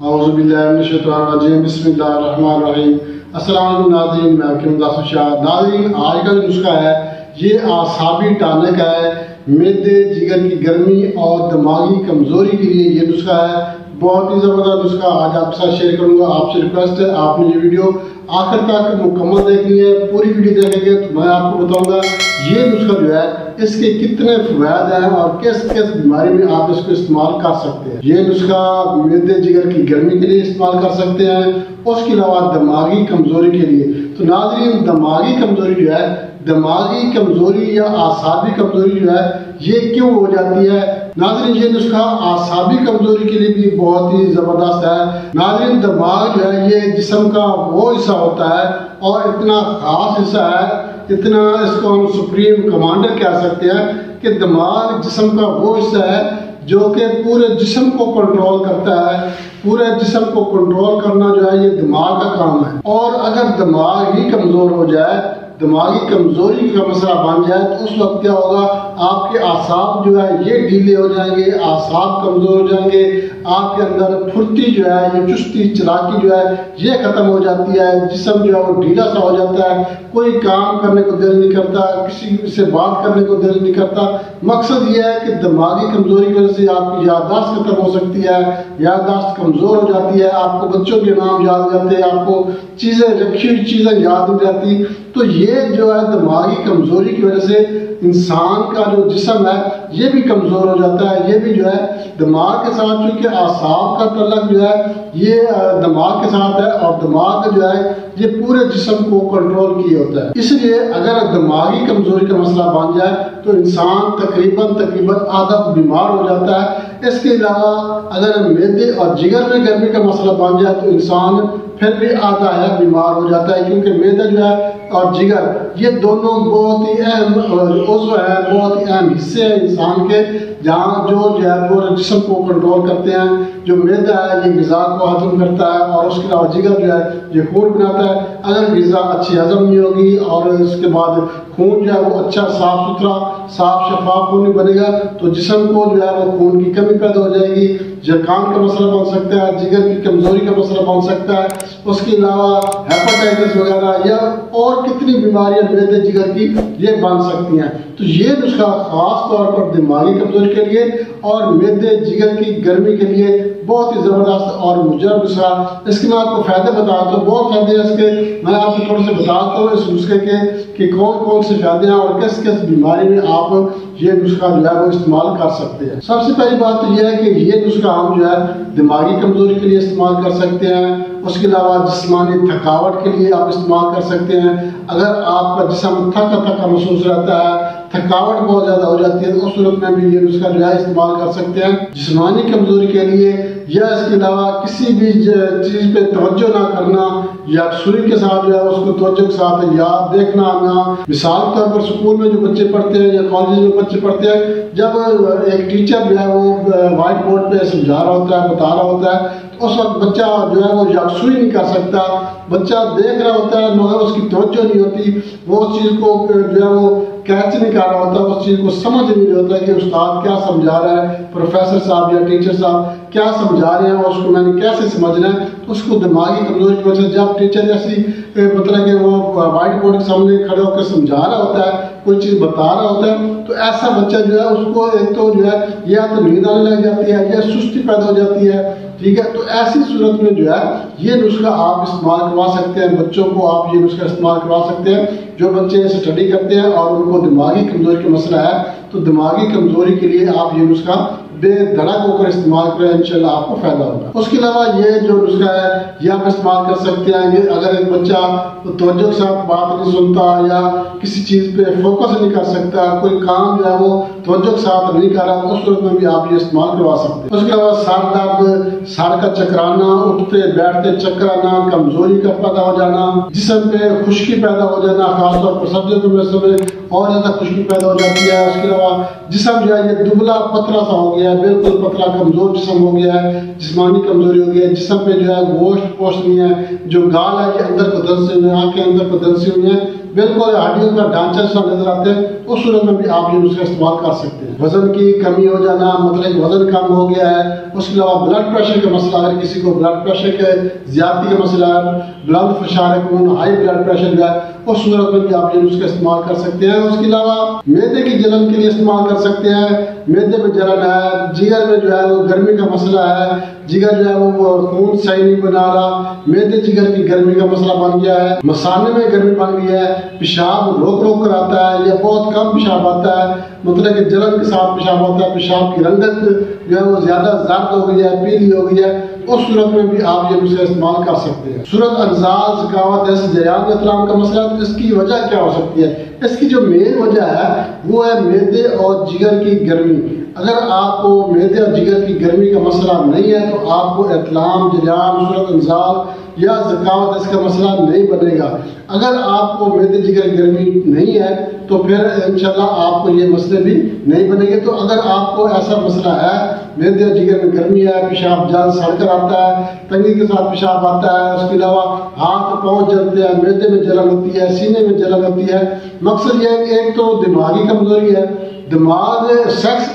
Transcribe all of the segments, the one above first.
اعوذ باللہ من الشیطان الرجیم بسم اللہ الرحمن الرحیم۔ السلام علیکم ناظرین، میں حکیم مدثر شاہ۔ ناظرین، آج کا جو نسخہ ہے یہ اعصابی ٹانک ہے، معدے جگر کی گرمی اور دماغی کمزوری کے لیے یہ نسخہ ہے۔ بہت ہی زبردست نسخہ آج آپ کے ساتھ شیئر کروں گا۔ آپ سے ریکویسٹ ہے آپ نے یہ ویڈیو آخر تک مکمل دیکھنی ہے، پوری ویڈیو دیکھیں گے تو میں آپ کو بتاؤں گا یہ نسخہ جو ہے اس کے کتنے فوائد ہیں اور کس کس بیماری میں آپ اس کو استعمال کر سکتے ہیں۔ یہ نسخہ معدے جگر کی گرمی کے لیے استعمال کر سکتے ہیں، اس کے علاوہ دماغی کمزوری کے لیے۔ تو ناظرین، دماغی کمزوری جو ہے، دماغی کمزوری یا اعصابی کمزوری جو ہے یہ کیوں ہو جاتی ہے؟ ناظرین، یہ نسخہ اعصابی کمزوری کے لیے بھی بہت ہی زبردست ہے۔ ناظرین، دماغ جو ہے یہ جسم کا وہ حصہ ہوتا ہے اور اتنا خاص حصہ ہے، اتنا اس کو ہم سپریم کمانڈر کہہ سکتے ہیں کہ دماغ جسم کا وہ حصہ ہے جو کہ پورے جسم کو کنٹرول کرتا ہے۔ پورے جسم کو کنٹرول کرنا جو ہے یہ دماغ کا کام ہے، اور اگر دماغ ہی کمزور ہو جائے، دماغی کمزوری کا مسئلہ بن جائے تو اس وقت کیا ہوگا؟ آپ کے اعصاب جو ہے یہ ڈھیلے ہو جائیں گے، اعصاب کمزور ہو جائیں گے، آپ کے اندر پھرتی جو ہے، یہ چستی چلاکی جو ہے یہ ختم ہو جاتی ہے، جسم جو ہے وہ ڈھیلا سا ہو جاتا ہے، کوئی کام کرنے کو دل نہیں کرتا، کسی سے بات کرنے کو دل نہیں کرتا۔ مقصد یہ ہے کہ دماغی کمزوری کی وجہ سے آپ کی یادداشت ختم ہو سکتی ہے، یادداشت کمزور ہو جاتی ہے، آپ کو بچوں کے نام یاد ہو جاتے ہیں، آپ کو چیزیں رکھی ہوئی چیزیں یاد نہیں رہتی۔ تو یہ جو ہے دماغی کمزوری کی وجہ سے انسان کا جو جسم ہے یہ بھی کمزور ہو جاتا ہے۔ یہ بھی جو ہے دماغ کے ساتھ، چونکہ اعصاب کا تعلق جو ہے یہ دماغ کے ساتھ ہے، اور دماغ جو ہے یہ پورے جسم کو کنٹرول کیے ہوتا ہے۔ اس لیے اگر دماغی کمزوری کا مسئلہ بن جائے تو انسان تقریباً آدھا بیمار ہو جاتا ہے۔ اس کے علاوہ اگر معدے اور جگر میں گرمی کا مسئلہ بن جائے تو انسان پھر بھی آدھا ہے بیمار ہو جاتا ہے، کیونکہ معدہ جو ہے اور جگر یہ دونوں بہت ہی اہم عضو ہیں، بہت ہی اہم حصے ہیں انسان کے، جہاں جو ہے پورے جسم کو کنٹرول کرتے ہیں۔ جو معدہ ہے یہ غذا کو ہضم کرتا ہے، اور اس کے علاوہ جگر جو ہے یہ خون بناتا ہے۔ اگر غذا اچھی ہضم نہیں ہوگی اور اس کے بعد خون جو ہے وہ اچھا صاف ستھرا صاف شفاف خون نہیں بنے گا تو جسم کو جو ہے وہ خون کی کمی پیدا ہو جائے گی، زکام کا مسئلہ بن سکتا ہے، جگر کی کمزوری کا مسئلہ بن سکتا ہے، اس کے علاوہ ہیپاٹائٹس وغیرہ یا اور کتنی بیماریاں معدے جگر کی یہ بن سکتی ہیں۔ تو یہ نسخہ خاص طور پر دماغی کمزوری کے لیے اور معدے جگر کی گرمی کے لیے بہت ہی زبردست اور مجرب نسخہ۔ اس کے میں آپ کو فائدے بتاتا ہوں، بہت فائدے ہیں اس کے، میں آپ کو تھوڑے سے بتاتا ہوں اس نسخے کے کہ کون کون سے فائدے ہیں اور کس کس بیماری میں آپ یہ نسخہ جو ہے وہ استعمال کر سکتے ہیں۔ سب سے پہلی بات تو یہ ہے کہ یہ نسخہ ہم جو ہے دماغی کمزوری کے لیے استعمال کر سکتے ہیں، اس کے علاوہ جسمانی تھکاوٹ کے لیے آپ استعمال کر سکتے ہیں۔ اگر آپ کا جسم تھکا محسوس رہتا ہے، تھکاوٹ بہت زیادہ ہو جاتی ہے تو اس صورت میں بھی یہ نسخہ جو ہے استعمال کر سکتے ہیں جسمانی کمزوری کے لیے، یا اس کے علاوہ کسی بھی چیز پہ توجہ نہ کرنا، یا سوئی کے ساتھ جو ہے اس کو توجہ کے ساتھ یاد دیکھنا آنا۔ مثال کے طور پر اسکول میں جو بچے پڑھتے ہیں یا کالج میں بچے پڑھتے ہیں، جب ایک ٹیچر جو ہے وہ وائٹ بورڈ پہ سمجھا رہا ہوتا ہے، بتا رہا ہوتا ہے، تو اس وقت بچہ جو ہے وہ یکسوئی نہیں کر سکتا، بچہ دیکھ رہا ہوتا ہے مگر اس کی توجہ نہیں ہوتی، وہ اس چیز کو جو ہے وہ کیچ نہیں کر رہا ہوتا، اس چیز کو سمجھ نہیں ہوتا کہ استاد کیا سمجھا رہا ہے، پروفیسر صاحب یا ٹیچر صاحب کیا سمجھا رہے ہیں اور اس کو میں نے کیسے سمجھنا ہے۔ اس کو دماغی کمزوری کی وجہ سے جب ٹیچر ایسی مطلب کہ وہ وائٹ بورڈ کے سامنے کھڑے ہو کر سمجھا رہا ہوتا ہے، کوئی چیز بتا رہا ہوتا ہے، تو ایسا بچہ جو ہے اس کو ایک تو جو ہے یا تو نیند آنے لگ جاتی ہے یا سستی پیدا ہو جاتی ہے، ٹھیک ہے۔ تو ایسی صورت میں جو ہے یہ نسخہ آپ استعمال کروا سکتے ہیں، بچوں کو آپ یہ نسخہ استعمال کروا سکتے ہیں جو بچے اسٹڈی کرتے ہیں اور ان کو دماغی کمزوری کا مسئلہ ہے، تو دماغی کمزوری کے لیے آپ یہ نسخہ بے دھڑک ہو کر استعمال کریں، انشاءاللہ آپ کو فائدہ ہوگا۔ اس کے علاوہ یہ جو نسخہ ہے یہ آپ استعمال کر سکتے ہیں کہ اگر ایک بچہ توجہ کے ساتھ بات نہیں سنتا یا کسی چیز پہ فوکس نہیں کر سکتا، کوئی کام جو ہے وہ توجہ کے ساتھ نہیں کر رہا، اس صورت میں بھی آپ یہ استعمال کروا سکتے ہیں۔ اس کے علاوہ سر درد، سر کا چکرانا، اٹھتے بیٹھتے چکر آنا، کمزوری کا پیدا ہو جانا، جسم پہ خشکی پیدا ہو جانا، خاص طور پر سردیوں کے موسم میں اور زیادہ خشکی پیدا ہو جاتی ہے۔ اس کے علاوہ جسم جو ہے یہ دبلا پتلا سا ہو گیا ہے، بالکل پتلا کمزور جسم ہو گیا ہے، جسمانی کمزوری ہو گئی ہے، جسم پہ جو ہے گوشت پوشت نہیں ہے، جو گال ہے یہ اندر کو دھنسے ہوئے ہیں، آنکھیں اندر کو دھنسی ہوئی ہیں، बिल्कुल हड्डियों का ढांचा सा नजर आता है, उस सूरत में भी आप ये नुस्खा इस्तेमाल कर सकते हैं। वजन की कमी हो जाना, मतलब वजन कम हो गया है, उसके अलावा ब्लड प्रेशर का मसला, अगर किसी को ब्लड प्रेशर के ज्यादती का मसला है, ब्लड फशार खून, हाई ब्लड प्रेशर जो है, उस सूरत में भी आप ये नुस्खा इस्तेमाल कर सकते हैं। उसके अलावा मैदे की जलन के लिए इस्तेमाल कर सकते हैं। मैदे में जलन है, जिगर में जो है वो गर्मी का मसला है, जिगर जो है वो खून सही नहीं बना रहा, मैदे जिगर की गर्मी का मसला बन गया है, मसाने में गर्मी बन गई है, पेशाब रोक रोक कर आता है या बहुत कम पेशाब आता है, मतलब कि जलन के साथ पेशाब आता है, पेशाब की रंगत जो है वो ज्यादा जर्द हो गई है, पीली हो गई है, उस सूरत में भी आप ये नुस्खा इस्तेमाल कर सकते हैं। सूरत अंजाल, ज़कावत, ऐसे जयान इतलाम का मसला, तो इसकी वजह क्या हो सकती है? इसकी जो मेन वजह है वो है मैदे और जिगर की गर्मी। अगर आपको मैदे और जिगर की गर्मी का मसला नहीं है तो आपको इतलाम, जयान, सूरत अंजाल या ज़कावत इसका मसला नहीं बनेगा। अगर आपको मैदे जिगर की गर्मी नहीं है तो फिर इंशाल्लाह आपको ये मसले भी नहीं बनेंगे। तो अगर आपको ऐसा मसला है, मैदे और जिगर में गर्मी है, पेशाब जल्द सड़कर आता है, तंगी के साथ पेशाब आता है, उसके अलावा हाथ पाँव जलते हैं, मैदे में जलन होती है, सीने में जलन होती है, मकसद ये है कि एक तो दिमागी कमजोरी है, दिमाग सेक्स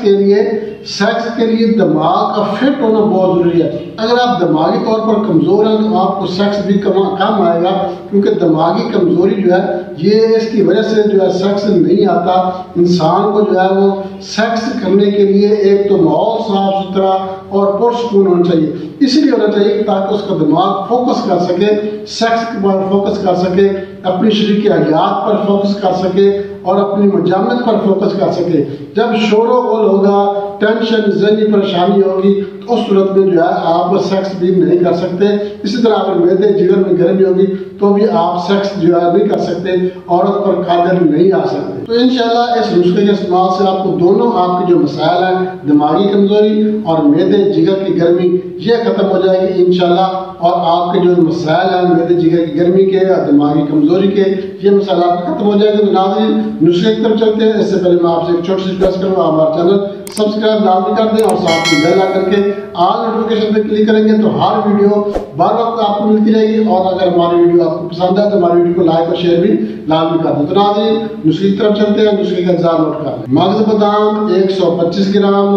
के लिए दिमाग का फिट होना बहुत जरूरी है। अगर आप दिमागी तौर पर कमजोर हैं तो आपको सेक्स भी कम आएगा, क्योंकि दिमागी कमजोरी जो है ये इसकी वजह से जो है सेक्स नहीं आता। इंसान को जो है वो सेक्स करने के लिए एक तो माहौल साफ सुथरा और पुरसकून होना चाहिए, इसलिए होना चाहिए ताकि उसका दिमाग फोकस कर सके, सेक्स पर फोकस कर सके, अपनी शरीक हयात पर फोकस कर सके और अपनी मजामत पर फोकस कर सके। जब शोरो गोल होगा, टेंशन, ज़हनी परेशानी होगी, तो उस सूरत में जो है आप सेक्स भी नहीं कर सकते। इसी तरह अगर मैदे जिगर में गर्मी होगी तो भी आप सेक्स जो है नहीं कर सकते, औरत पर कादर नहीं आ सकते। तो इंशाल्लाह इस नुस्खे के इस्तेमाल से आपको दोनों आपके जो मसाइल हैं, दिमागी कमजोरी और मैदे जिगर की गर्मी, ये खत्म हो जाएगी इंशाल्लाह। और आपके जो मसाइल हैं मैदे जिगर की गर्मी के या दिमागी कमजोरी के, ये मसाइल आपके खत्म हो जाएंगे। तो नाज़रीन नुस्खे की तरफ चलते हैं। इससे पहले मैं आपसे एक छोटी सी रिक्वेस्ट करूँगा, हमारा चैनल सब्सक्राइब लाजमी कर दें और साथ में बेल आइकन के ऑल नोटिफिकेशन पे क्लिक करेंगे तो हर वीडियो बार वक्त आपको मिलती रहेगी। और अगर हमारी वीडियो आपको पसंद है तो हमारी वीडियो को लाइक और शेयर भी लाजमी कर दें। तो नाज़रीन नुस्खे की तरफ चलते हैं। नुस्खे का एग्जाम नोट कर लें। मगज बादाम 125 ग्राम,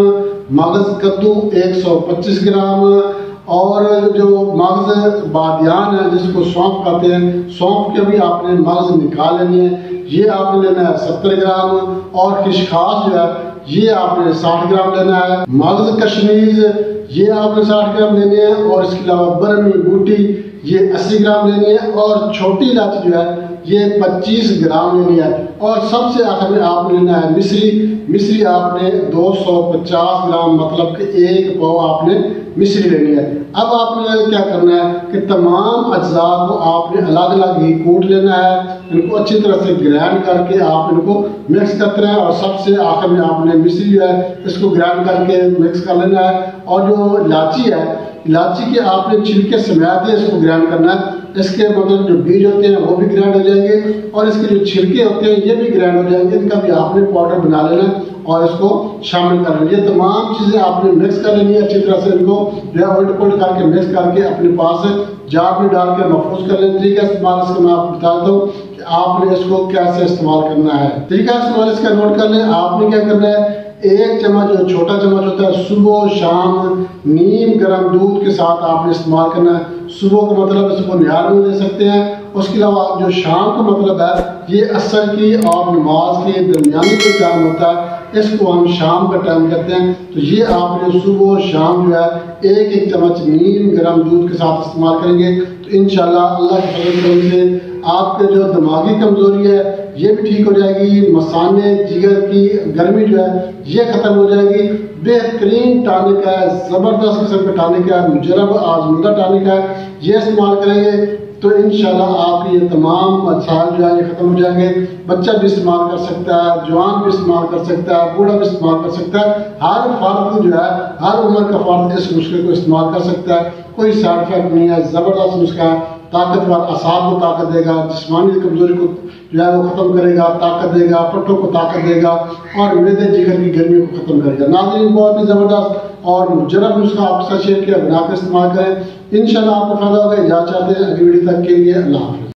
मगज कद्दू 125 ग्राम, और जो मगज बादियान है जिसको सौंफ कहते हैं, सौंफ के भी आपने मगज निकाल लेनी है, ये आपने लेना है 70 ग्राम। और खिशखास जो है ये आपने 60 ग्राम लेना है। मगज कशमीज ये आपने 60 ग्राम लेनी है। और इसके अलावा बरमी बूटी ये 80 ग्राम लेनी है। और छोटी इलायची जो है ये 25 ग्राम लेनी है। और सबसे आखिर में आपने लेना है मिश्री आपने 250 ग्राम, मतलब कि 1 पाव आपने मिश्री लेनी है। अब आपने क्या करना है कि तमाम अज्जा को आपने अलग अलग ही कूट लेना है, इनको अच्छी तरह से ग्राइंड करके आप इनको मिक्स करते हैं। और सबसे आखिर में आपने मिश्री जो है इसको ग्राइंड करके मिक्स कर लेना है। और जो इलायची है, इलायची के आपने छिलके समेत इसको ग्राइंड करना है। इसके मतलब जो बीज होते हैं वो भी ग्राइंड हो जाएंगे और इसके जो छिलके होते हैं ये भी ग्राइंड हो जाएंगे। इनका भी आपने पाउडर बना लेना है और इसको शामिल कर लेना। ये तमाम चीज़ें आपने मिक्स कर लेनी है अच्छी तरह से। इनको जो है उल्ट पुलट करके मिक्स करके अपने पास जार में डाल के महफूज कर लें। तरीका इस्तेमाल इसका मैं आपको बताता हूँ कि आपने इसको कैसे इस्तेमाल करना है। तरीका इस्तेमाल इसका नोट कर लें। आपने क्या करना है, 1 चम्मच जो छोटा चम्मच होता है सुबह शाम नीम गर्म दूध के साथ आपने इस्तेमाल करना है। सुबह का मतलब इसको निहार में ले सकते हैं। उसके अलावा जो शाम का मतलब है ये असर की और नमाज के दरमियानी जो टाइम होता है इसको हम शाम का टाइम कहते हैं। तो ये आपने सुबह शाम जो है 1-1 चम्मच नीम गर्म दूध के साथ इस्तेमाल करेंगे तो इंशाल्लाह अल्लाह के फजल से आपके जो दिमागी कमजोरी है ये भी ठीक हो जाएगी। मसाने जिगर की गर्मी जो है ये खत्म हो जाएगी। बेहतरीन टॉनिक है, जबरदस्त किस्म का टॉनिक है, मुजरब आजमूदा टॉनिक है। ये इस्तेमाल करेंगे तो इंशाल्लाह आपके ये तमाम मसाइल जो है ये खत्म हो जाएंगे। बच्चा भी इस्तेमाल कर सकता है, जवान भी इस्तेमाल कर सकता है, बूढ़ा भी इस्तेमाल कर सकता है। हर फर्द जो है, हर उम्र का फर्द इस नुस्खे को इस्तेमाल कर सकता है। कोई साइड इफेक्ट नहीं है, जबरदस्त नुस्खा है। ताकतवर असाब को ताकत देगा, जिस्मानी कमजोरी को जो है वो खत्म करेगा, ताकत देगा, पट्टों को ताकत देगा और मैदे जिगर की गर्मी को खत्म करेगा। नाज़रीन बहुत ही जबरदस्त और मुजरब नुस्खा आपके साथ शेयर किया, बनाकर इस्तेमाल करें। इंशाल्लाह आपको फायदा होगा। इजाज़त चाहते हैं अगली वीडियो तक के लिए। अल्लाह हाफ़िज़।